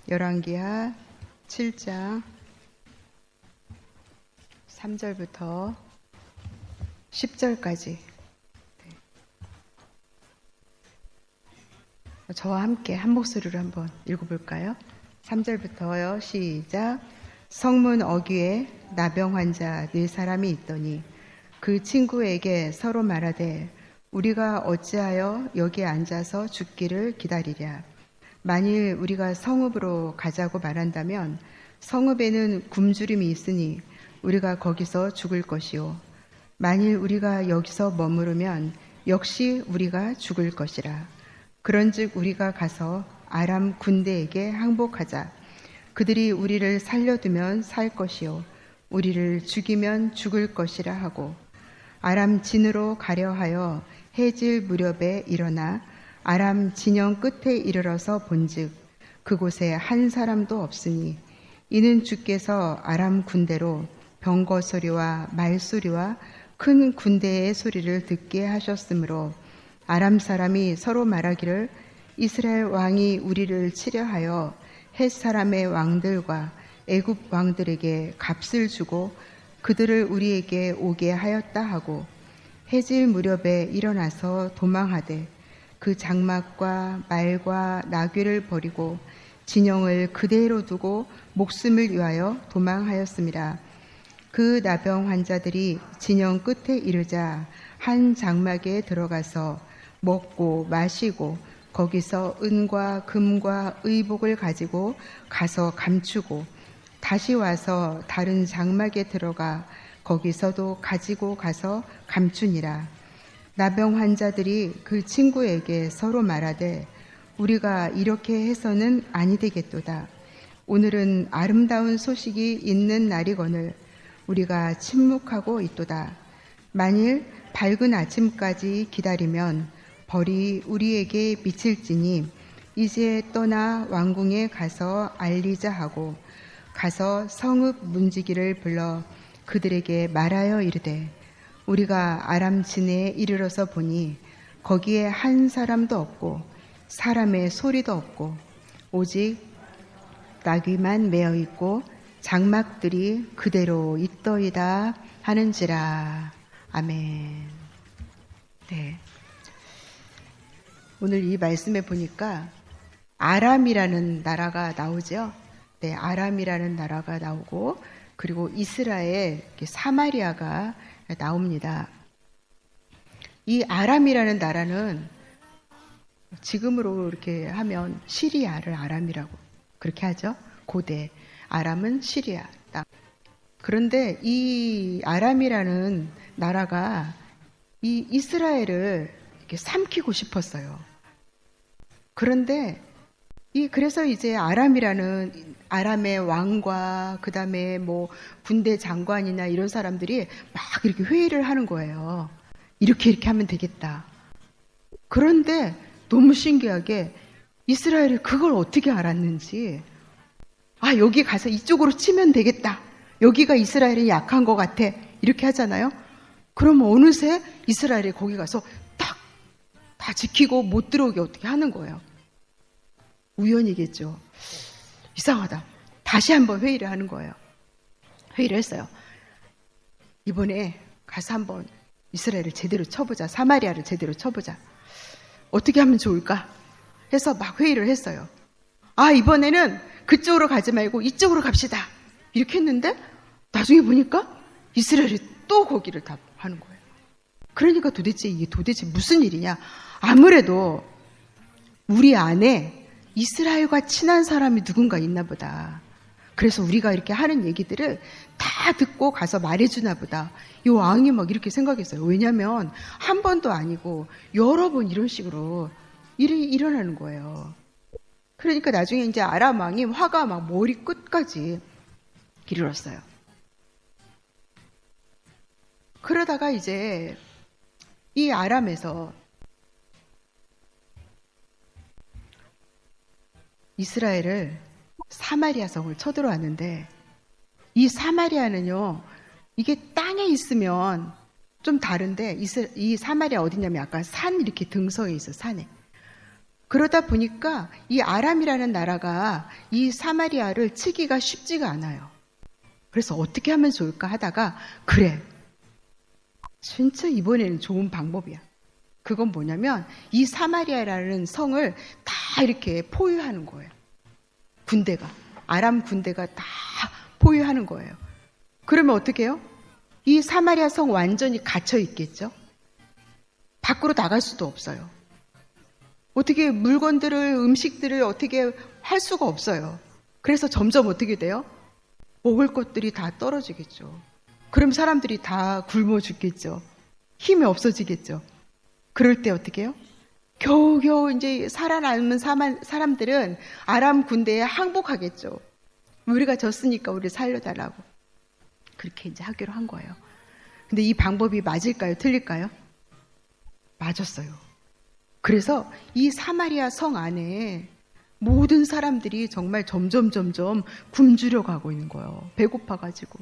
열왕기하 7장 3절부터 10절까지 저와 함께 한 목소리로 한번 읽어볼까요? 3절부터요. 시작. 성문 어귀에 나병 환자 4사람이 있더니 그 친구에게 서로 말하되 우리가 어찌하여 여기 앉아서 죽기를 기다리랴. 만일 우리가 성읍으로 가자고 말한다면 성읍에는 굶주림이 있으니 우리가 거기서 죽을 것이요. 만일 우리가 여기서 머무르면 역시 우리가 죽을 것이라. 그런즉 우리가 가서 아람 군대에게 항복하자. 그들이 우리를 살려두면 살 것이요 우리를 죽이면 죽을 것이라 하고 아람 진으로 가려 하여 해질 무렵에 일어나 아람 진영 끝에 이르러서 본즉 그곳에 한 사람도 없으니 이는 주께서 아람 군대로 병거 소리와 말소리와 큰 군대의 소리를 듣게 하셨으므로 아람 사람이 서로 말하기를 이스라엘 왕이 우리를 치려 하여 헷 사람의 왕들과 애굽 왕들에게 값을 주고 그들을 우리에게 오게 하였다 하고 해질 무렵에 일어나서 도망하되 그 장막과 말과 나귀를 버리고 진영을 그대로 두고 목숨을 위하여 도망하였습니다. 그 나병 환자들이 진영 끝에 이르자 한 장막에 들어가서 먹고 마시고 거기서 은과 금과 의복을 가지고 가서 감추고 다시 와서 다른 장막에 들어가 거기서도 가지고 가서 감추니라. 나병 환자들이 그 친구에게 서로 말하되 우리가 이렇게 해서는 아니 되겠도다. 오늘은 아름다운 소식이 있는 날이거늘 우리가 침묵하고 있도다. 만일 밝은 아침까지 기다리면 벌이 우리에게 미칠지니 이제 떠나 왕궁에 가서 알리자 하고 가서 성읍 문지기를 불러 그들에게 말하여 이르되 우리가 아람 진에 이르러서 보니 거기에 한 사람도 없고 사람의 소리도 없고 오직 나귀만 메어 있고 장막들이 그대로 있더이다 하는지라. 아멘. 네. 오늘 이 말씀에 보니까 아람이라는 나라가 나오죠. 네, 아람이라는 나라가 나오고 그리고 이스라엘, 사마리아가 나옵니다. 이 아람이라는 나라는 지금으로 이렇게 하면 시리아를 아람이라고 그렇게 하죠. 고대 아람은 시리아 땅. 그런데 이 아람이라는 나라가 이 이스라엘을 이렇게 삼키고 싶었어요. 그런데 그래서 이제 아람이라는 아람의 왕과 그 다음에 뭐 군대 장관이나 이런 사람들이 막 이렇게 회의를 하는 거예요. 이렇게 하면 되겠다. 그런데 너무 신기하게 이스라엘이 그걸 어떻게 알았는지 여기 가서 이쪽으로 치면 되겠다. 여기가 이스라엘이 약한 것 같아. 이렇게 하잖아요. 그러면 어느새 이스라엘이 거기 가서 딱 다 지키고 못 들어오게 어떻게 하는 거예요. 우연이겠죠. 이상하다. 다시 한번 회의를 하는 거예요. 회의를 했어요. 이번에 가서 한번 이스라엘을 제대로 쳐보자. 사마리아를 제대로 쳐보자. 어떻게 하면 좋을까? 해서 막 회의를 했어요. 이번에는 그쪽으로 가지 말고 이쪽으로 갑시다. 이렇게 했는데 나중에 보니까 이스라엘이 또 거기를 다 하는 거예요. 그러니까 이게 도대체 무슨 일이냐? 아무래도 우리 안에 이스라엘과 친한 사람이 누군가 있나 보다. 그래서 우리가 이렇게 하는 얘기들을 다 듣고 가서 말해주나 보다. 이 왕이 막 이렇게 생각했어요. 왜냐면 한 번도 아니고 여러 번 이런 식으로 일이 일어나는 거예요. 그러니까 나중에 이제 아람 왕이 화가 막 머리 끝까지 이르렀어요. 그러다가 이제 이 아람에서 이스라엘을 사마리아 성을 쳐들어왔는데 이 사마리아는요, 이게 땅에 있으면 좀 다른데 이 사마리아 어디냐면 약간 산 이렇게 등성에 있어. 산에 그러다 보니까 이 아람이라는 나라가 이 사마리아를 치기가 쉽지가 않아요. 그래서 어떻게 하면 좋을까 하다가, 그래, 진짜 이번에는 좋은 방법이야. 그건 뭐냐면 이 사마리아라는 성을 다 이렇게 포위하는 거예요. 군대가, 아람 군대가 다 포위하는 거예요. 그러면 어떻게 해요? 이 사마리아 성 완전히 갇혀 있겠죠? 밖으로 나갈 수도 없어요. 어떻게 물건들을, 음식들을 어떻게 할 수가 없어요. 그래서 점점 어떻게 돼요? 먹을 것들이 다 떨어지겠죠. 그럼 사람들이 다 굶어 죽겠죠. 힘이 없어지겠죠. 그럴 때 어떻게 해요? 겨우겨우 이제 살아남은 사람들은 아람 군대에 항복하겠죠. 우리가 졌으니까 우리 살려달라고. 그렇게 이제 하기로 한 거예요. 근데 이 방법이 맞을까요? 틀릴까요? 맞았어요. 그래서 이 사마리아 성 안에 모든 사람들이 정말 점점 굶주려 가고 있는 거예요. 배고파가지고.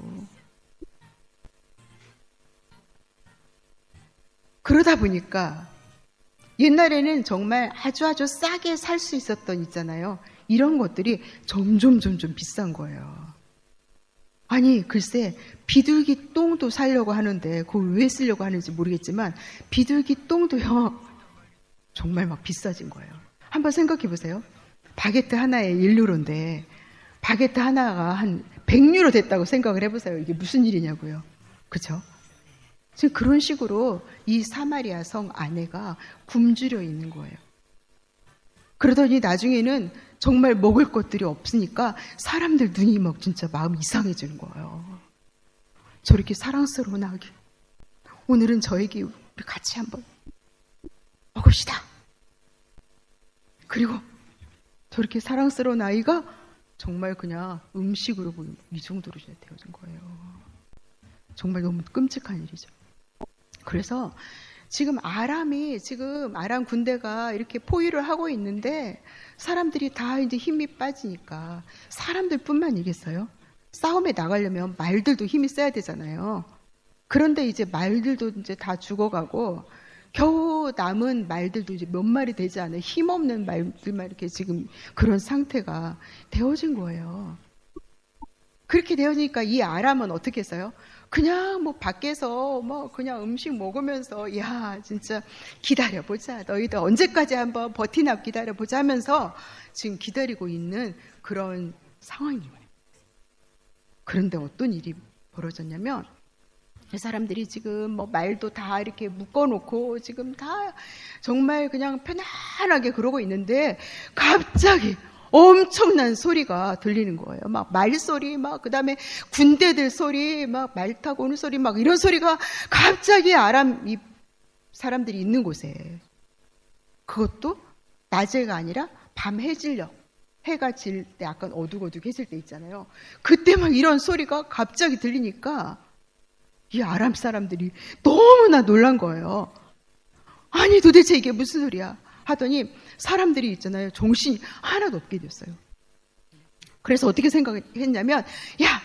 그러다 보니까 옛날에는 정말 아주 싸게 살 수 있었던 있잖아요. 이런 것들이 점점 비싼 거예요. 아니 글쎄 비둘기 똥도 사려고 하는데 그걸 왜 쓰려고 하는지 모르겠지만 비둘기 똥도요 정말 막 비싸진 거예요. 한번 생각해 보세요. 바게트 하나에 1유로인데 바게트 하나가 한 100유로 됐다고 생각을 해보세요. 이게 무슨 일이냐고요. 그렇죠? 지금 그런 식으로 이 사마리아 성 안에가 굶주려 있는 거예요. 그러더니 나중에는 정말 먹을 것들이 없으니까 사람들 눈이 막 진짜 마음이 이상해지는 거예요. 저렇게 사랑스러운 아기, 오늘은 저에게 우리 같이 한번 먹읍시다. 그리고 저렇게 사랑스러운 아이가 정말 그냥 음식으로 보이면 이 정도로 되어진 거예요. 정말 너무 끔찍한 일이죠. 그래서 지금 아람 군대가 이렇게 포위를 하고 있는데 사람들이 다 이제 힘이 빠지니까 사람들뿐만이겠어요? 싸움에 나가려면 말들도 힘이 세야 되잖아요. 그런데 이제 말들도 이제 다 죽어가고 겨우 남은 말들도 이제 몇 마리 되지 않아요. 힘없는 말들만 이렇게 지금 그런 상태가 되어진 거예요. 그렇게 되어지니까 이 아람은 어떻게 했어요? 그냥 뭐 밖에서 뭐 그냥 음식 먹으면서 야 진짜 기다려보자. 너희들 언제까지 한번 버티나 기다려보자 하면서 지금 기다리고 있는 그런 상황이에요. 그런데 어떤 일이 벌어졌냐면 이 사람들이 지금 뭐 말도 다 이렇게 묶어놓고 지금 다 정말 그냥 편안하게 그러고 있는데 갑자기 엄청난 소리가 들리는 거예요. 막 말소리, 막 그다음에 군대들 소리, 막 말 타고 오는 소리, 막 이런 소리가 갑자기 아람 이 사람들이 있는 곳에, 그것도 낮에가 아니라 밤 해질녘, 해가 질 때 약간 어둑어둑해질 때 있잖아요. 그때 막 이런 소리가 갑자기 들리니까 이 아람 사람들이 너무나 놀란 거예요. 아니 도대체 이게 무슨 소리야 하더니 사람들이 있잖아요. 정신이 하나도 없게 됐어요. 그래서 어떻게 생각했냐면 야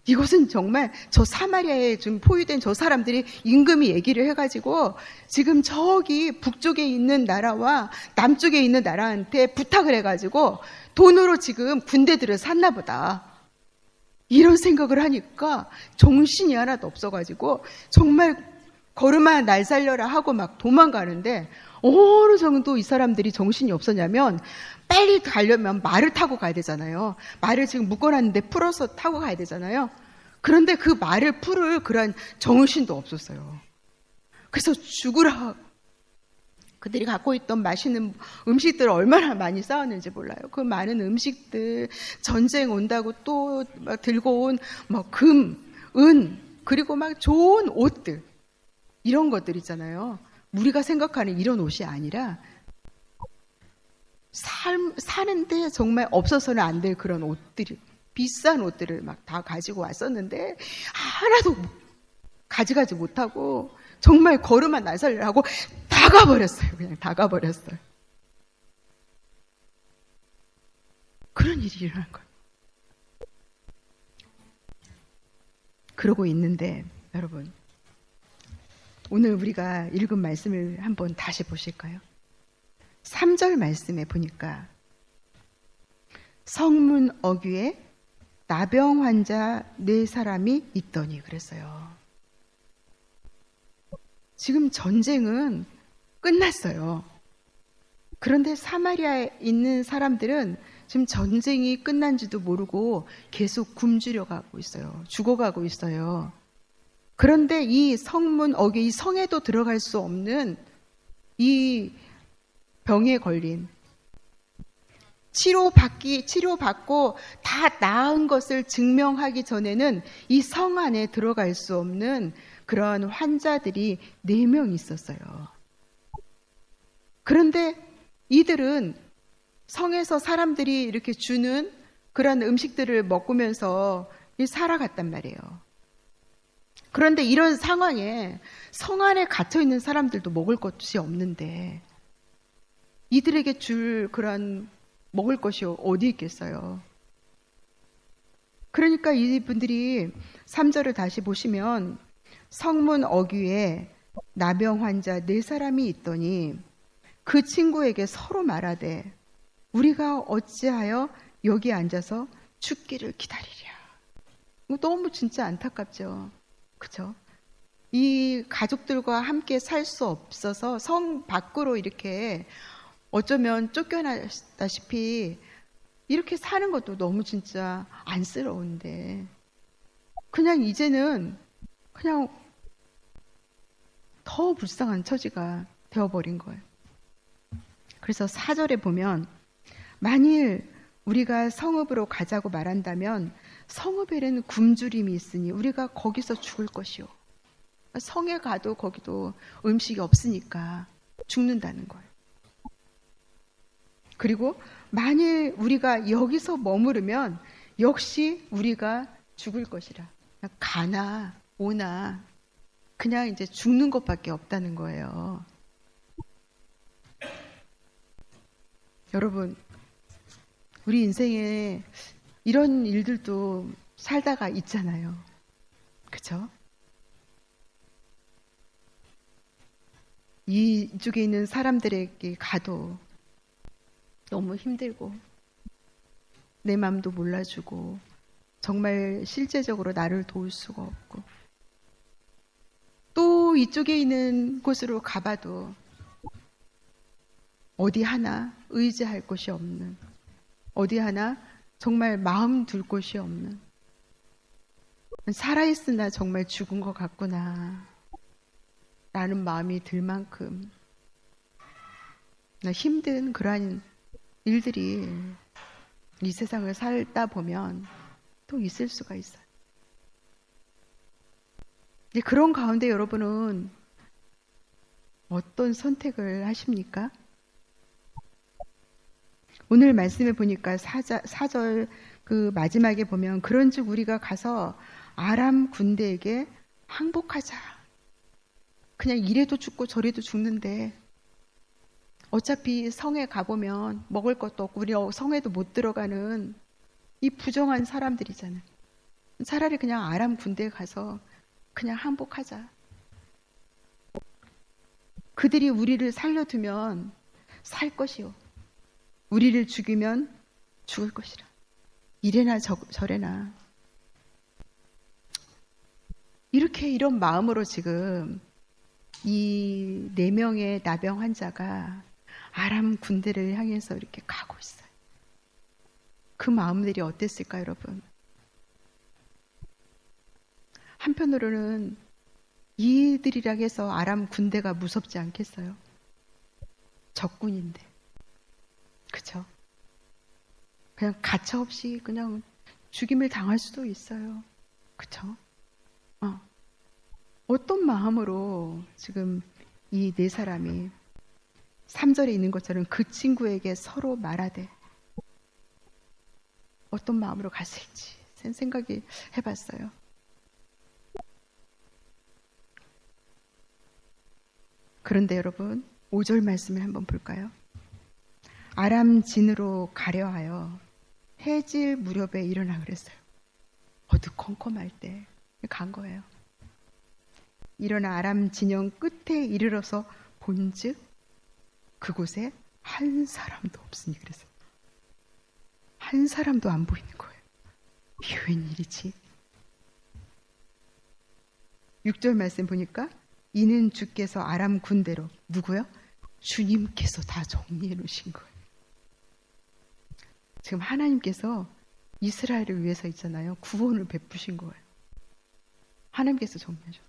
이것은 정말 저 사마리아에 좀 포위된 저 사람들이 임금이 얘기를 해가지고 지금 저기 북쪽에 있는 나라와 남쪽에 있는 나라한테 부탁을 해가지고 돈으로 지금 군대들을 샀나 보다. 이런 생각을 하니까 정신이 하나도 없어가지고 정말 걸음아 날 살려라 하고 막 도망가는데 어느 정도 이 사람들이 정신이 없었냐면 빨리 가려면 말을 타고 가야 되잖아요. 말을 지금 묶어놨는데 풀어서 타고 가야 되잖아요. 그런데 그 말을 풀을 그런 정신도 없었어요. 그래서 죽으라. 그들이 갖고 있던 맛있는 음식들을 얼마나 많이 쌓았는지 몰라요. 그 많은 음식들, 전쟁 온다고 또 막 들고 온 뭐 금, 은, 그리고 막 좋은 옷들, 이런 것들 있잖아요. 우리가 생각하는 이런 옷이 아니라 사는데 정말 없어서는 안 될 그런 옷들이, 비싼 옷들을 막 다 가지고 왔었는데 하나도 가져가지 못하고 정말 걸음만 나설려 하고 다 가버렸어요. 그냥 다 가버렸어요. 그런 일이 일어난 거예요. 그러고 있는데 여러분, 오늘 우리가 읽은 말씀을 한번 다시 보실까요? 3절 말씀에 보니까 성문 어귀에 나병 환자 4사람이 있더니 그랬어요. 지금 전쟁은 끝났어요. 그런데 사마리아에 있는 사람들은 지금 전쟁이 끝난지도 모르고 계속 굶주려 가고 있어요. 죽어가고 있어요. 그런데 이 성문 어귀, 이 성에도 들어갈 수 없는 이 병에 걸린, 치료받고 다 나은 것을 증명하기 전에는 이 성 안에 들어갈 수 없는 그러한 환자들이 4명 있었어요. 그런데 이들은 성에서 사람들이 이렇게 주는 그런 음식들을 먹으면서 살아갔단 말이에요. 그런데 이런 상황에 성 안에 갇혀 있는 사람들도 먹을 것이 없는데 이들에게 줄 그런 먹을 것이 어디 있겠어요. 그러니까 이분들이 3절을 다시 보시면 성문 어귀에 나병 환자 4사람이 있더니 그 친구에게 서로 말하되 우리가 어찌하여 여기 앉아서 죽기를 기다리랴. 너무 진짜 안타깝죠. 그렇죠? 이 가족들과 함께 살 수 없어서 성 밖으로 이렇게 어쩌면 쫓겨나다시피 이렇게 사는 것도 너무 진짜 안쓰러운데 그냥 이제는 그냥 더 불쌍한 처지가 되어버린 거예요. 그래서 4절에 보면 만일 우리가 성읍으로 가자고 말한다면 성읍에는 굶주림이 있으니 우리가 거기서 죽을 것이요. 성에 가도 거기도 음식이 없으니까 죽는다는 거예요. 그리고 만일 우리가 여기서 머무르면 역시 우리가 죽을 것이라. 가나 오나 그냥 이제 죽는 것밖에 없다는 거예요. 여러분, 우리 인생에 이런 일들도 살다가 있잖아요. 그렇죠? 이쪽에 있는 사람들에게 가도 너무 힘들고 내 마음도 몰라주고 정말 실제적으로 나를 도울 수가 없고 또 이쪽에 있는 곳으로 가봐도 어디 하나 의지할 곳이 없는, 어디 하나 정말 마음 둘 곳이 없는, 살아있으나 정말 죽은 것 같구나 라는 마음이 들 만큼 힘든 그러한 일들이 이 세상을 살다 보면 또 있을 수가 있어요. 그런 가운데 여러분은 어떤 선택을 하십니까? 오늘 말씀에 보니까 4절 그 마지막에 보면 그런즉 우리가 가서 아람 군대에게 항복하자. 그냥 이래도 죽고 저래도 죽는데 어차피 성에 가보면 먹을 것도 없고 우리 성에도 못 들어가는 이 부정한 사람들이잖아요. 차라리 그냥 아람 군대에 가서 그냥 항복하자. 그들이 우리를 살려두면 살 것이요. 우리를 죽이면 죽을 것이라. 이래나 저래나. 이런 마음으로 지금 이 4명의 나병 환자가 아람 군대를 향해서 이렇게 가고 있어요. 그 마음들이 어땠을까, 여러분? 한편으로는 이들이라 해서 아람 군대가 무섭지 않겠어요? 적군인데. 그쵸? 그냥 가차없이 그냥 죽임을 당할 수도 있어요. 그쵸? 어떤 마음으로 지금 이 4사람이 3절에 있는 것처럼 그 친구에게 서로 말하되 어떤 마음으로 갔을지 생각이 해봤어요. 그런데 여러분 5절 말씀을 한번 볼까요? 아람 진으로 가려 하여 해질 무렵에 일어나 그랬어요. 어두컴컴할 때 간 거예요. 일어나 아람 진영 끝에 이르러서 본즉 그곳에 한 사람도 없으니 그랬어요. 한 사람도 안 보이는 거예요. 이게 웬일이지? 6절 말씀 보니까 이는 주께서 아람 군대로 누구요? 주님께서 다 정리해 놓으신 거예요. 지금 하나님께서 이스라엘을 위해서 있잖아요. 구원을 베푸신 거예요. 하나님께서 정리하셨어요.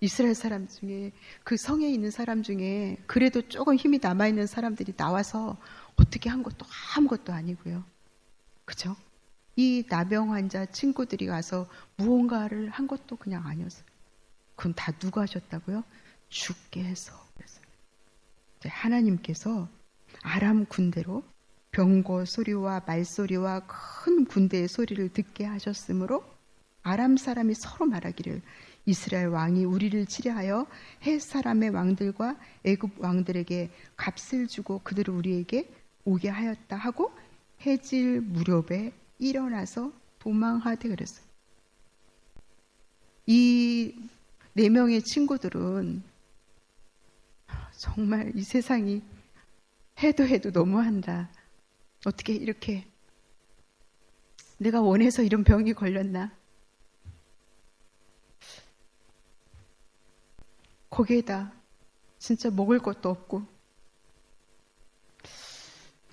이스라엘 사람 중에 그 성에 있는 사람 중에 그래도 조금 힘이 남아있는 사람들이 나와서 어떻게 한 것도 아무것도 아니고요. 그죠? 이 나병 환자 친구들이 와서 무언가를 한 것도 그냥 아니었어요. 그건 다 누가 하셨다고요? 주께서. 하나님께서 아람 군대로 병거 소리와 말소리와 큰 군대의 소리를 듣게 하셨으므로 아람 사람이 서로 말하기를 이스라엘 왕이 우리를 치려하여 헷 사람의 왕들과 애굽 왕들에게 값을 주고 그들을 우리에게 오게 하였다 하고 해질 무렵에 일어나서 도망하되 그랬어요. 이 4명의 친구들은 정말 이 세상이 해도 너무한다. 어떻게 이렇게 내가 원해서 이런 병이 걸렸나? 거기에다 진짜 먹을 것도 없고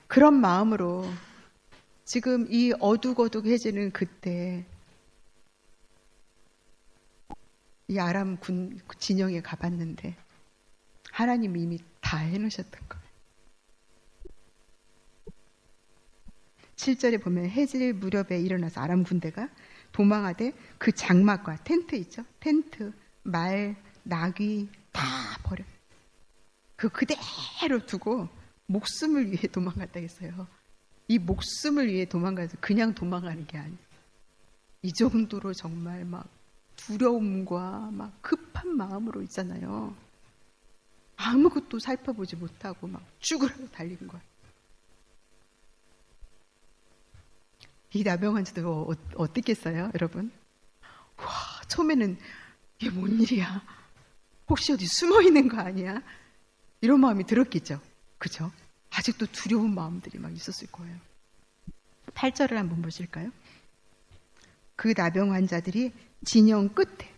그런 마음으로 지금 이 어둑어둑해지는 그때 이 아람 군 진영에 가봤는데 하나님이 이미 다 해놓으셨던 거예요. 7절에 보면 해질 무렵에 일어나서 아람 군대가 도망하되 그 장막과 텐트 있죠? 텐트, 말, 나귀 다 버려. 그대로 두고 목숨을 위해 도망갔다 했어요. 이 목숨을 위해 도망가서 그냥 도망가는 게 아니에요. 이 정도로 정말 막 두려움과 막 급한 마음으로 있잖아요. 아무것도 살펴보지 못하고 막 죽으라고 달리는 거예요. 이 나병 환자도 어땠겠어요, 여러분? 와, 처음에는 이게 뭔 일이야? 혹시 어디 숨어 있는 거 아니야? 이런 마음이 들었겠죠. 그죠? 아직도 두려운 마음들이 막 있었을 거예요. 8절을 한번 보실까요? 그 나병 환자들이 진영 끝에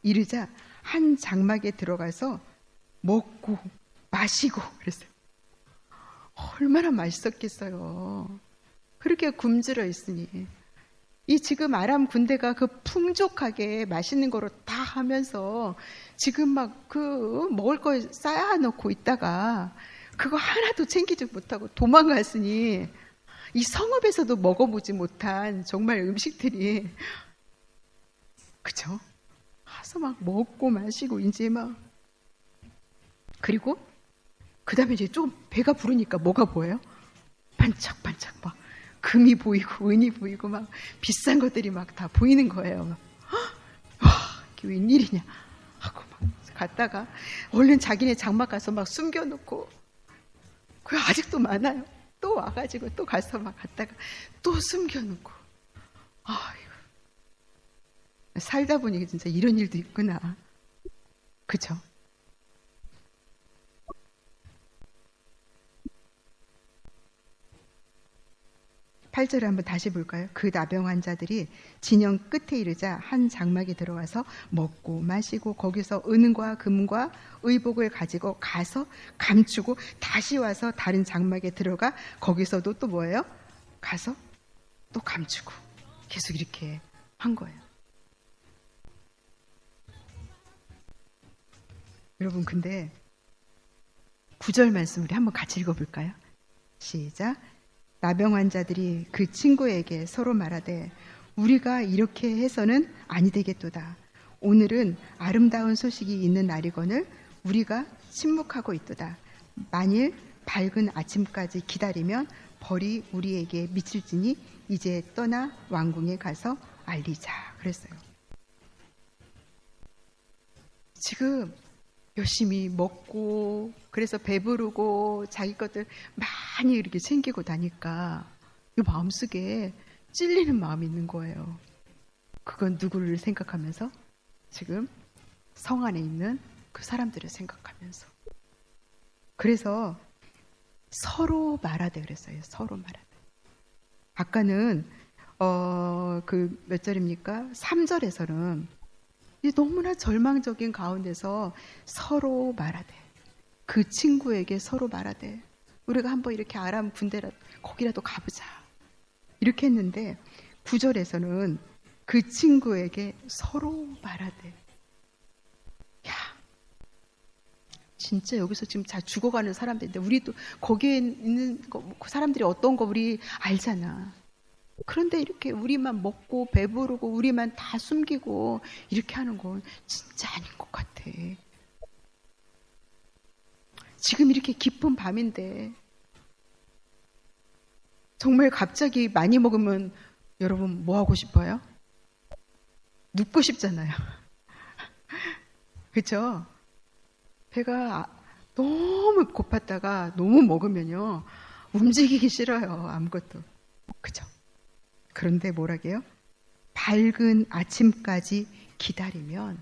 이르자 한 장막에 들어가서 먹고 마시고 그랬어요. 얼마나 맛있었겠어요. 그렇게 굶주려 있으니 이 지금 아람 군대가 그 풍족하게 맛있는 거로 다 하면서 지금 막 그 먹을 거 쌓아놓고 있다가 그거 하나도 챙기지 못하고 도망갔으니 이 성읍에서도 먹어보지 못한 정말 음식들이 그쵸? 가서 막 먹고 마시고 이제 막 그리고 그 다음에 이제 좀 배가 부르니까 뭐가 보여요? 반짝반짝 막 금이 보이고 은이 보이고 막 비싼 것들이 막 다 보이는 거예요. 막. 와, 이게 웬일이냐 하고 막 갔다가 얼른 자기네 장막 가서 막 숨겨놓고 그 아직도 많아요. 또 와가지고 또 가서 막 갔다가 또 숨겨놓고 아이고 살다 보니 진짜 이런 일도 있구나. 그쵸? (8절을) 한번 다시 볼까요? 그 나병 환자들이 진영 끝에 이르자 한 장막에 들어가서 먹고 마시고 거기서 은과 금과 의복을 가지고 가서 감추고 다시 와서 다른 장막에 들어가 거기서도 또 뭐예요? 가서 또 감추고 계속 이렇게 한 거예요. 여러분 근데 9절 말씀 우리 한번 같이 읽어볼까요? 시작. 나병 환자들이 그 친구에게 서로 말하되 우리가 이렇게 해서는 아니 되겠도다. 오늘은 아름다운 소식이 있는 날이거늘 우리가 침묵하고 있도다. 만일 밝은 아침까지 기다리면 벌이 우리에게 미칠지니 이제 떠나 왕궁에 가서 알리자. 그랬어요. 지금 열심히 먹고 그래서 배부르고 자기 것들 많이 이렇게 챙기고 다니까 이 마음속에 찔리는 마음이 있는 거예요. 그건 누구를 생각하면서? 지금 성 안에 있는 그 사람들을 생각하면서. 그래서 서로 말하되 그랬어요. 서로 말하되. 아까는 그 몇 절입니까? 3절에서는 너무나 절망적인 가운데서 서로 말하되, 그 친구에게 서로 말하되, 우리가 한번 이렇게 아람 군대라 거기라도 가보자 이렇게 했는데, 9절에서는 그 친구에게 서로 말하되. 야, 진짜 여기서 지금 다 죽어가는 사람들인데, 우리도 거기에 있는 그 사람들이 어떤 거 우리 알잖아. 그런데 이렇게 우리만 먹고 배부르고 우리만 다 숨기고 이렇게 하는 건 진짜 아닌 것 같아. 지금 이렇게 깊은 밤인데 정말 갑자기 많이 먹으면 여러분 뭐 하고 싶어요? 눕고 싶잖아요. 그렇죠? 배가 너무 고팠다가 너무 먹으면요 움직이기 싫어요. 아무것도. 그죠? 그런데 뭐라게요? 밝은 아침까지 기다리면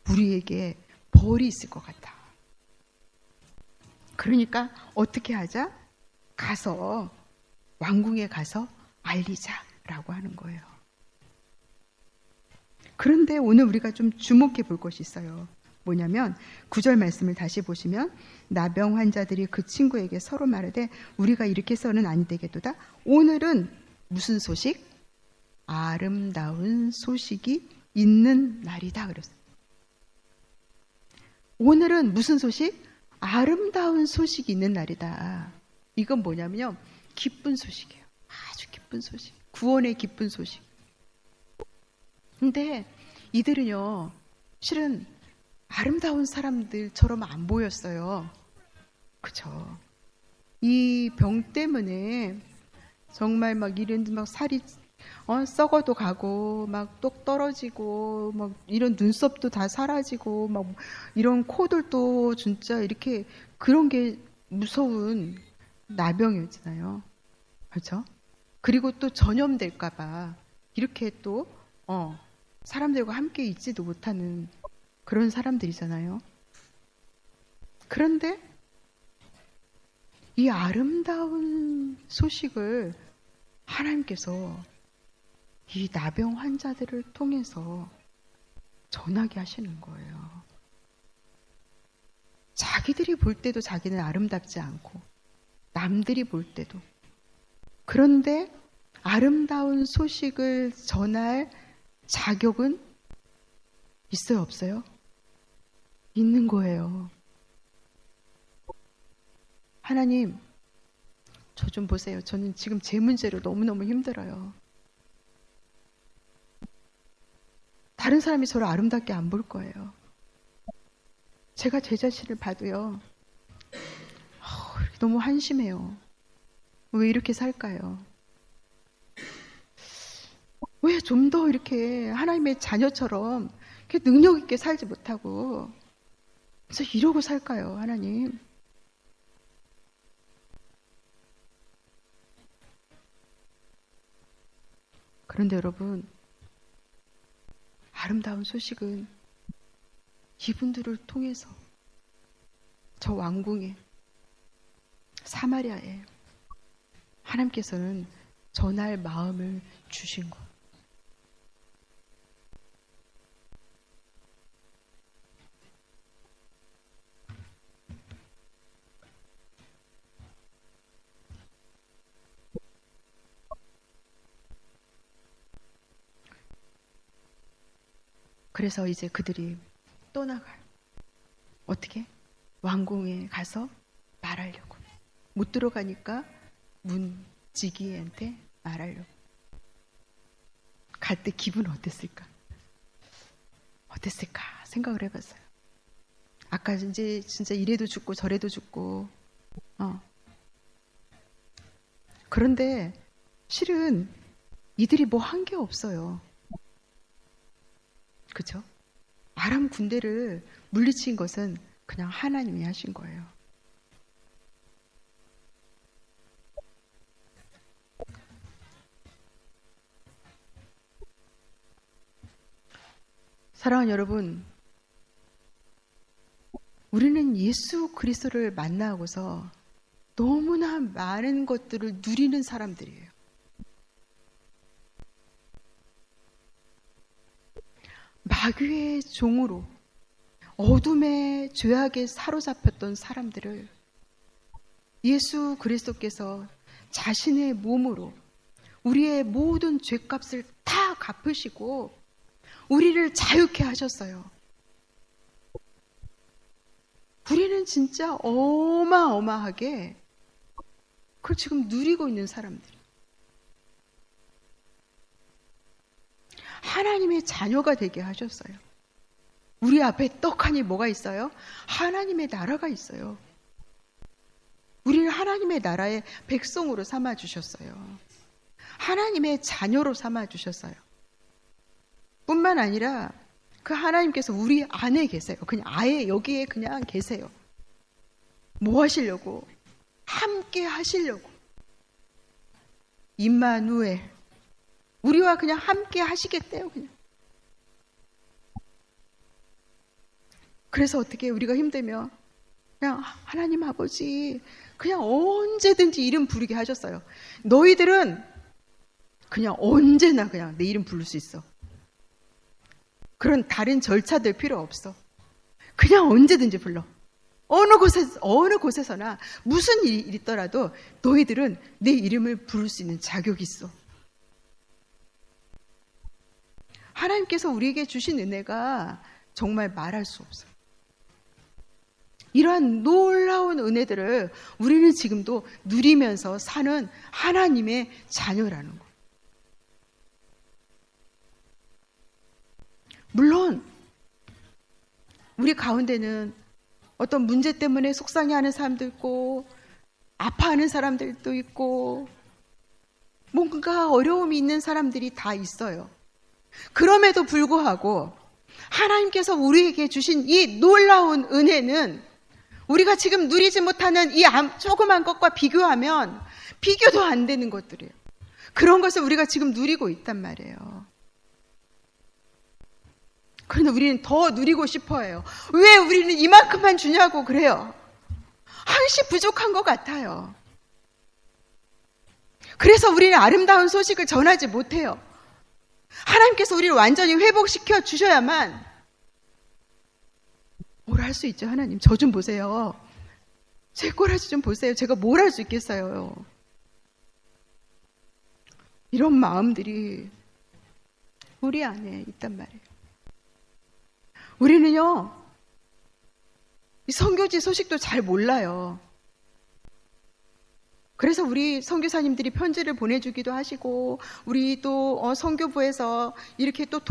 우리에게 벌이 있을 것 같아. 그러니까 어떻게 하자? 가서 왕궁에 가서 알리자라고 하는 거예요. 그런데 오늘 우리가 좀 주목해 볼 것이 있어요. 뭐냐면 9절 말씀을 다시 보시면, 나병 환자들이 그 친구에게 서로 말하되 우리가 이렇게 해서는 안 되겠도다. 오늘은 무슨 소식? 아름다운 소식이 있는 날이다 그랬어요. 오늘은 무슨 소식? 아름다운 소식이 있는 날이다. 이건 뭐냐면요, 기쁜 소식이에요. 아주 기쁜 소식. 구원의 기쁜 소식. 근데 이들은요, 실은 아름다운 사람들처럼 안 보였어요. 그쵸? 이 병 때문에 정말 막 이런 막 살이 썩어도 가고 막 똑 떨어지고 막 이런 눈썹도 다 사라지고 막 이런 코들도 진짜 이렇게, 그런 게 무서운 나병이었잖아요. 그렇죠? 그리고 또 전염될까봐 이렇게 또 사람들과 함께 있지도 못하는 그런 사람들이잖아요. 그런데 이 아름다운 소식을 하나님께서 이 나병 환자들을 통해서 전하게 하시는 거예요. 자기들이 볼 때도 자기는 아름답지 않고 남들이 볼 때도. 그런데 아름다운 소식을 전할 자격은 있어요, 없어요? 있는 거예요. 하나님, 저 좀 보세요. 저는 지금 제 문제로 너무너무 힘들어요. 다른 사람이 저를 아름답게 안 볼 거예요. 제가 제 자신을 봐도요, 너무 한심해요. 왜 이렇게 살까요? 왜 좀 더 이렇게 하나님의 자녀처럼 이렇게 능력 있게 살지 못하고, 그래서 이러고 살까요, 하나님? 그런데 여러분, 아름다운 소식은 이분들을 통해서 저 왕궁에, 사마리아에 하나님께서는 전할 마음을 주신 것. 그래서 이제 그들이 떠나가요. 어떻게? 왕궁에 가서 말하려고. 못 들어가니까 문지기한테 말하려고. 갈 때 기분 어땠을까? 어땠을까 생각을 해봤어요. 아까 이제 진짜 이래도 죽고 저래도 죽고. 그런데 실은 이들이 뭐 한 게 없어요. 그렇죠? 아람 군대를 물리친 것은 그냥 하나님이 하신 거예요. 사랑하는 여러분, 우리는 예수 그리스도를 만나고서 너무나 얼마나 많은 것들을 누리는 사람들이에요. 마귀의 종으로 어둠의 죄악에 사로잡혔던 사람들을 예수 그리스도께서 자신의 몸으로 우리의 모든 죄값을 다 갚으시고 우리를 자유케 하셨어요. 우리는 진짜 어마어마하게 그걸 지금 누리고 있는 사람들. 하나님의 자녀가 되게 하셨어요. 우리 앞에 떡하니 뭐가 있어요? 하나님의 나라가 있어요. 우리를 하나님의 나라의 백성으로 삼아주셨어요. 하나님의 자녀로 삼아주셨어요. 뿐만 아니라 그 하나님께서 우리 안에 계세요. 그냥 아예 여기에 그냥 계세요. 뭐 하시려고? 함께 하시려고. 임마누엘. 우리와 그냥 함께 하시겠대요. 그냥. 그래서 어떻게 우리가 힘들면 그냥 하나님 아버지 그냥 언제든지 이름 부르게 하셨어요. 너희들은 그냥 언제나 그냥 내 이름 부를 수 있어. 그런 다른 절차들 필요 없어. 그냥 언제든지 불러. 어느 곳에서나 무슨 일이 있더라도 너희들은 내 이름을 부를 수 있는 자격이 있어. 하나님께서 우리에게 주신 은혜가 정말 말할 수 없어요. 이러한 놀라운 은혜들을 우리는 지금도 누리면서 사는 하나님의 자녀라는 거. 물론 우리 가운데는 어떤 문제 때문에 속상해하는 사람도 있고 아파하는 사람들도 있고 뭔가 어려움이 있는 사람들이 다 있어요. 그럼에도 불구하고 하나님께서 우리에게 주신 이 놀라운 은혜는 우리가 지금 누리지 못하는 이 조그만 것과 비교하면 비교도 안 되는 것들이에요. 그런 것을 우리가 지금 누리고 있단 말이에요. 그런데 우리는 더 누리고 싶어 해요. 왜 우리는 이만큼만 주냐고 그래요. 한시 부족한 것 같아요. 그래서 우리는 아름다운 소식을 전하지 못해요. 하나님께서 우리를 완전히 회복시켜 주셔야만 뭘 할 수 있죠. 하나님 저 좀 보세요. 제 꼬라지 좀 보세요. 제가 뭘 할 수 있겠어요. 이런 마음들이 우리 안에 있단 말이에요. 우리는요, 이 선교지 소식도 잘 몰라요. 그래서 우리 선교사님들이 편지를 보내주기도 하시고, 우리 또 선교부에서 이렇게 또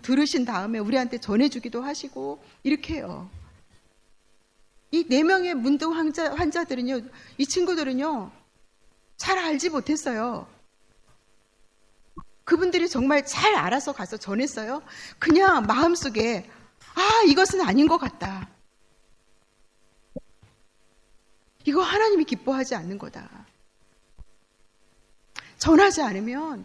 들으신 다음에 우리한테 전해주기도 하시고, 이렇게 해요. 이 4명의 문둥 환자들은요, 이 친구들은요, 잘 알지 못했어요. 그분들이 정말 잘 알아서 가서 전했어요. 그냥 마음속에 이것은 아닌 것 같다. 이거 하나님이 기뻐하지 않는 거다. 전하지 않으면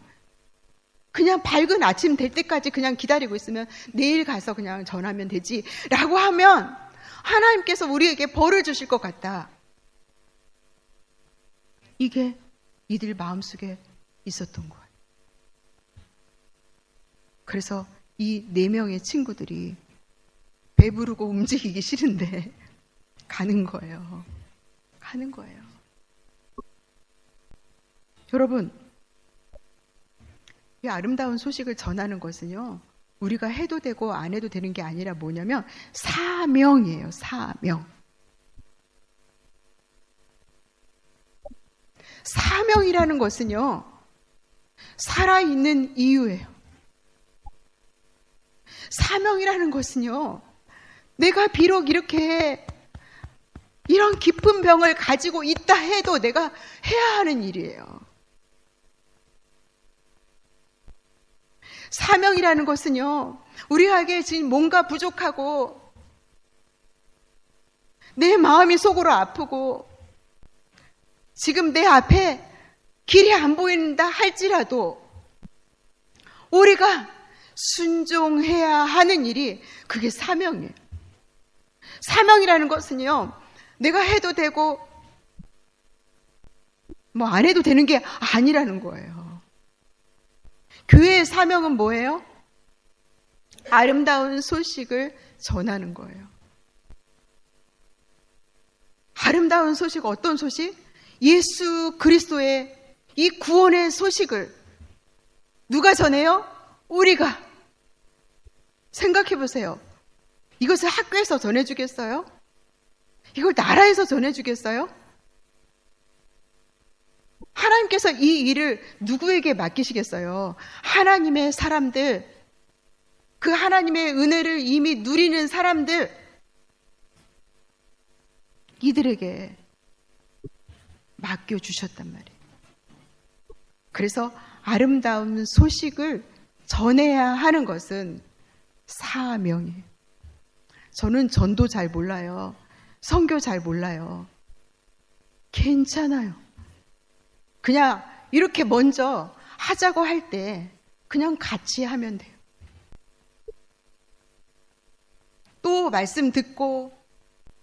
그냥 밝은 아침 될 때까지 그냥 기다리고 있으면 내일 가서 그냥 전하면 되지 라고 하면 하나님께서 우리에게 벌을 주실 것 같다. 이게 이들 마음속에 있었던 거예요. 그래서 이 4명의 친구들이 배부르고 움직이기 싫은데 가는 거예요. 가는 거예요. 여러분, 이 아름다운 소식을 전하는 것은요, 우리가 해도 되고 안 해도 되는 게 아니라 뭐냐면 사명이에요. 사명. 사명이라는 것은요, 살아있는 이유예요. 사명이라는 것은요, 내가 비록 이렇게 이런 깊은 병을 가지고 있다 해도 내가 해야 하는 일이에요. 사명이라는 것은요, 우리에게 지금 뭔가 부족하고 내 마음이 속으로 아프고 지금 내 앞에 길이 안 보인다 할지라도 우리가 순종해야 하는 일이 그게 사명이에요. 사명이라는 것은요, 내가 해도 되고 뭐 안 해도 되는 게 아니라는 거예요. 교회의 사명은 뭐예요? 아름다운 소식을 전하는 거예요. 아름다운 소식, 어떤 소식? 예수 그리스도의 이 구원의 소식을 누가 전해요? 우리가. 생각해 보세요. 이것을 학교에서 전해주겠어요? 이걸 나라에서 전해주겠어요? 하나님께서 이 일을 누구에게 맡기시겠어요? 하나님의 사람들, 그 하나님의 은혜를 이미 누리는 사람들, 이들에게 맡겨주셨단 말이에요. 그래서 아름다운 소식을 전해야 하는 것은 사명이에요. 저는 전도 잘 몰라요. 선교 잘 몰라요. 괜찮아요. 그냥 이렇게 먼저 하자고 할 때 그냥 같이 하면 돼요. 또 말씀 듣고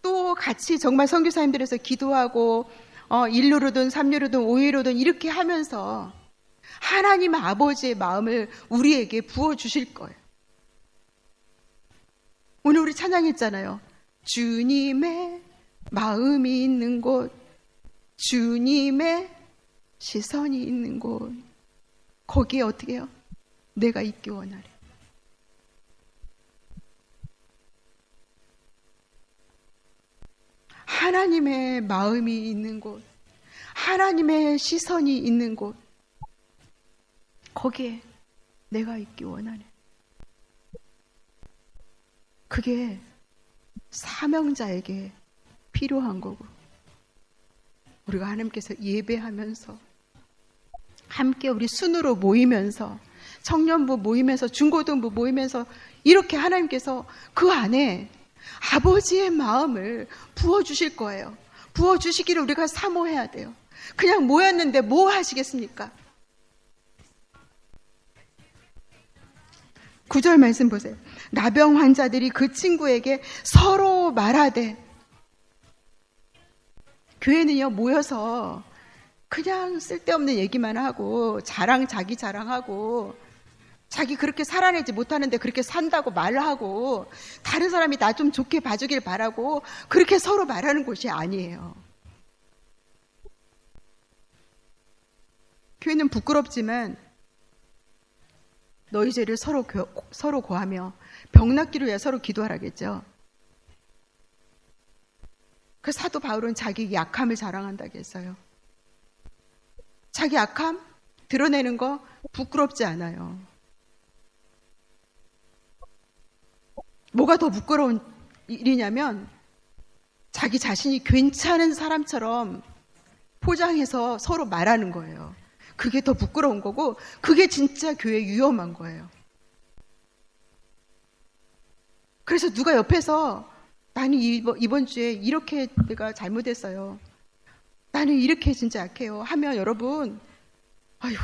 또 같이 정말 선교사님들에서 기도하고 1루로든 3루로든 5루로든 이렇게 하면서 하나님 아버지의 마음을 우리에게 부어주실 거예요. 오늘 우리 찬양했잖아요. 주님의 마음이 있는 곳, 주님의 시선이 있는 곳, 거기에 어떻게 해요? 내가 있기 원하래. 하나님의 마음이 있는 곳, 하나님의 시선이 있는 곳, 거기에 내가 있기 원하네. 그게 사명자에게 필요한 거고, 우리가 하나님께서 예배하면서 함께 우리 순으로 모이면서 청년부 모이면서 중고등부 모이면서 이렇게 하나님께서 그 안에 아버지의 마음을 부어주실 거예요. 부어주시기를 우리가 사모해야 돼요. 그냥 모였는데 뭐 하시겠습니까? 9절 말씀 보세요. 나병 환자들이 그 친구에게 서로 말하되, 교회는요 모여서 그냥 쓸데없는 얘기만 하고 자기 자랑하고 자기 그렇게 살아내지 못하는데 그렇게 산다고 말하고 다른 사람이 나 좀 좋게 봐주길 바라고 그렇게 서로 말하는 곳이 아니에요. 교회는 부끄럽지만 너희 죄를 서로 고하며 병 낫기를 위해 서로 기도하라겠죠. 그 사도 바울은 자기 약함을 자랑한다고 했어요. 자기 약함 드러내는 거 부끄럽지 않아요. 뭐가 더 부끄러운 일이냐면 자기 자신이 괜찮은 사람처럼 포장해서 서로 말하는 거예요. 그게 더 부끄러운 거고 그게 진짜 교회에 위험한 거예요. 그래서 누가 옆에서 나는 이번 주에 이렇게 내가 잘못했어요. 나는 이렇게 진짜 약해요. 하면 여러분, 아휴,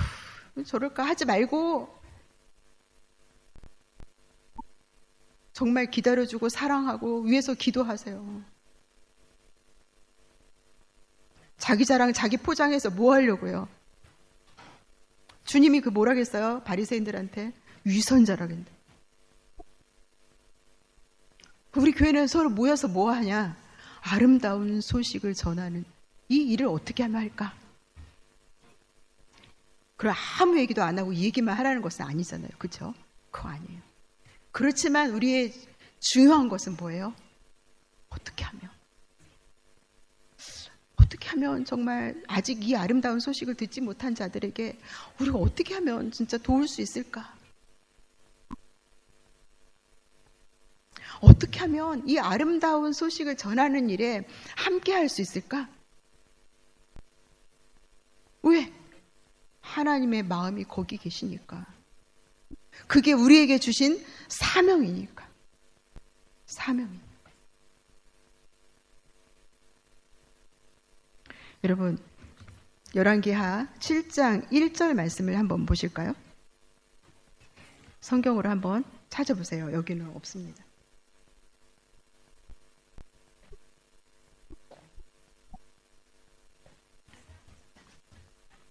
저럴까 하지 말고 정말 기다려주고 사랑하고 위해서 기도하세요. 자기 자랑, 자기 포장해서 뭐 하려고요? 주님이 그 뭐라겠어요? 바리새인들한테 위선자라겠는데. 우리 교회는 서로 모여서 뭐 하냐? 아름다운 소식을 전하는 이 일을 어떻게 하면 할까? 그럼 아무 얘기도 안 하고 얘기만 하라는 것은 아니잖아요. 그렇죠? 그거 아니에요. 그렇지만 우리의 중요한 것은 뭐예요? 어떻게 하면 정말 아직 이 아름다운 소식을 듣지 못한 자들에게 우리가 어떻게 하면 진짜 도울 수 있을까? 어떻게 하면 이 아름다운 소식을 전하는 일에 함께 할 수 있을까? 왜? 하나님의 마음이 거기 계시니까. 그게 우리에게 주신 사명이니까. 사명이니까. 여러분, 열왕기하 7장 1절 말씀을 한번 보실까요? 성경으로 한번 찾아보세요. 여기는 없습니다.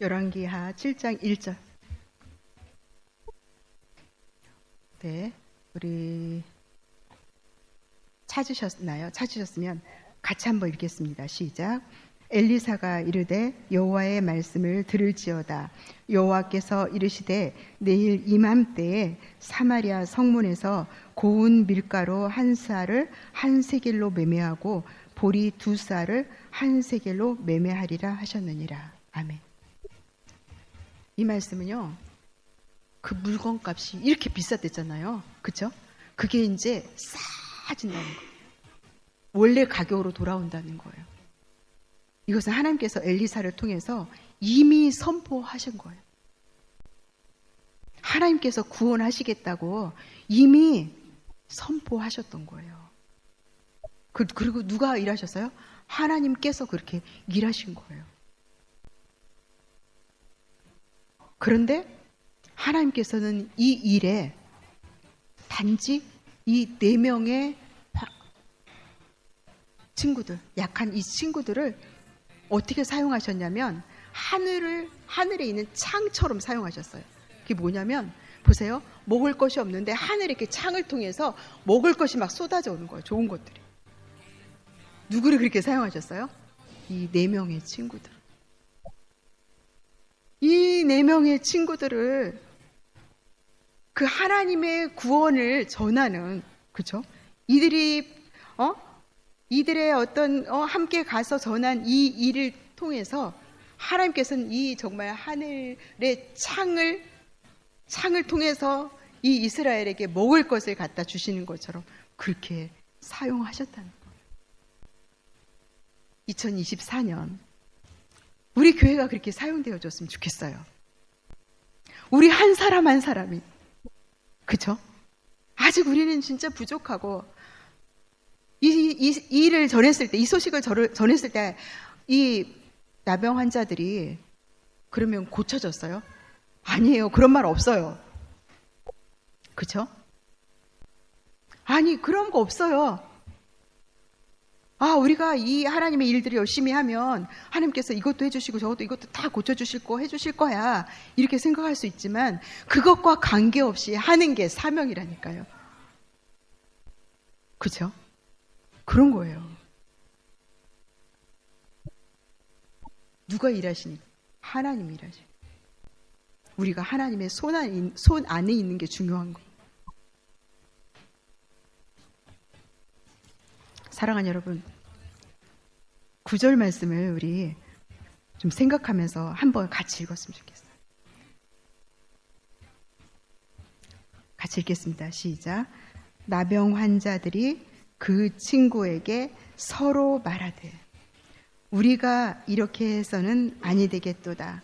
열왕기하 7장 1절. 네, 우리 찾으셨나요? 찾으셨으면 같이 한번 읽겠습니다. 시작. 엘리사가 이르되 여호와의 말씀을 들을지어다. 여호와께서 이르시되 내일 이맘때에 사마리아 성문에서 고운 밀가루 한 쌀을 한 세겔로 매매하고 보리 두 쌀을 한 세겔로 매매하리라 하셨느니라. 아멘. 이 말씀은요, 그 물건값이 이렇게 비쌌댔잖아요. 그쵸? 그게 이제 싸진다는 거예요. 원래 가격으로 돌아온다는 거예요. 이것은 하나님께서 엘리사를 통해서 이미 선포하신 거예요. 하나님께서 구원하시겠다고 이미 선포하셨던 거예요. 그리고 누가 일하셨어요? 하나님께서 그렇게 일하신 거예요. 그런데 하나님께서는 이 일에 단지 이 4명의 친구들, 약한 이 친구들을 어떻게 사용하셨냐면 하늘에 있는 창처럼 사용하셨어요. 그게 뭐냐면 보세요. 먹을 것이 없는데 하늘에 이렇게 창을 통해서 먹을 것이 막 쏟아져 오는 거예요. 좋은 것들이. 누구를 그렇게 사용하셨어요? 이 4명의 친구들. 이 4명의 친구들을 그 하나님의 구원을 전하는, 그쵸? 이들의 함께 가서 전한 이 일을 통해서 하나님께서는 이 정말 하늘의 창을 통해서 이 이스라엘에게 먹을 것을 갖다 주시는 것처럼 그렇게 사용하셨다는 거예요. 2024년 우리 교회가 그렇게 사용되어졌으면 좋겠어요. 우리 한 사람 한 사람이, 그쵸? 아직 우리는 진짜 부족하고 이 일을 전했을 때, 이 소식을 전했을 때 이 나병 환자들이 그러면 고쳐졌어요? 아니에요. 그런 말 없어요. 그쵸? 아니, 그런 거 없어요. 우리가 이 하나님의 일들을 열심히 하면 하나님께서 이것도 해주시고 이것도 다 고쳐주실 거 해주실 거야. 이렇게 생각할 수 있지만 그것과 관계없이 하는 게 사명이라니까요. 그쵸? 그런 거예요. 누가 일하시니? 하나님이 일하시니. 우리가 하나님의 손 안에 있는 게 중요한 거예요. 사랑하는 여러분, 9절 말씀을 우리 좀 생각하면서 한번 같이 읽었으면 좋겠어요. 같이 읽겠습니다. 시작. 나병 환자들이 그 친구에게 서로 말하되 우리가 이렇게 해서는 아니 되겠도다.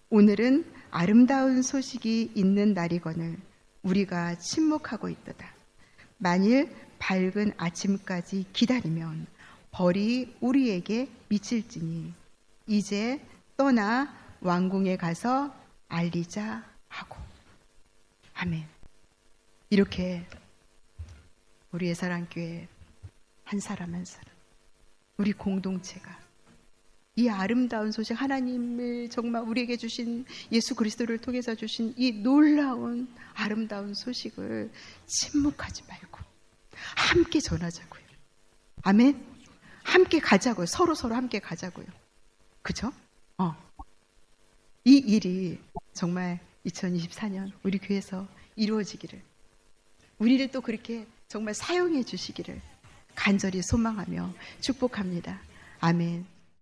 오늘은 아름다운 소식이 있는 날이거늘 우리가 침묵하고 있도다. 만일 밝은 아침까지 기다리면 벌이 우리에게 미칠지니 이제 떠나 왕궁에 가서 알리자 하고. 아멘. 이렇게 우리의 사랑교회 한 사람 한 사람, 우리 공동체가 이 아름다운 소식, 하나님을 정말 우리에게 주신 예수 그리스도를 통해서 주신 이 놀라운 아름다운 소식을 침묵하지 말고 함께 전하자고요. 아멘. 함께 가자고요. 서로 함께 가자고요. 그죠? 이 일이 정말 2024년 우리 교회에서 이루어지기를, 우리를 또 그렇게 정말 사용해 주시기를 간절히 소망하며 축복합니다. 아멘.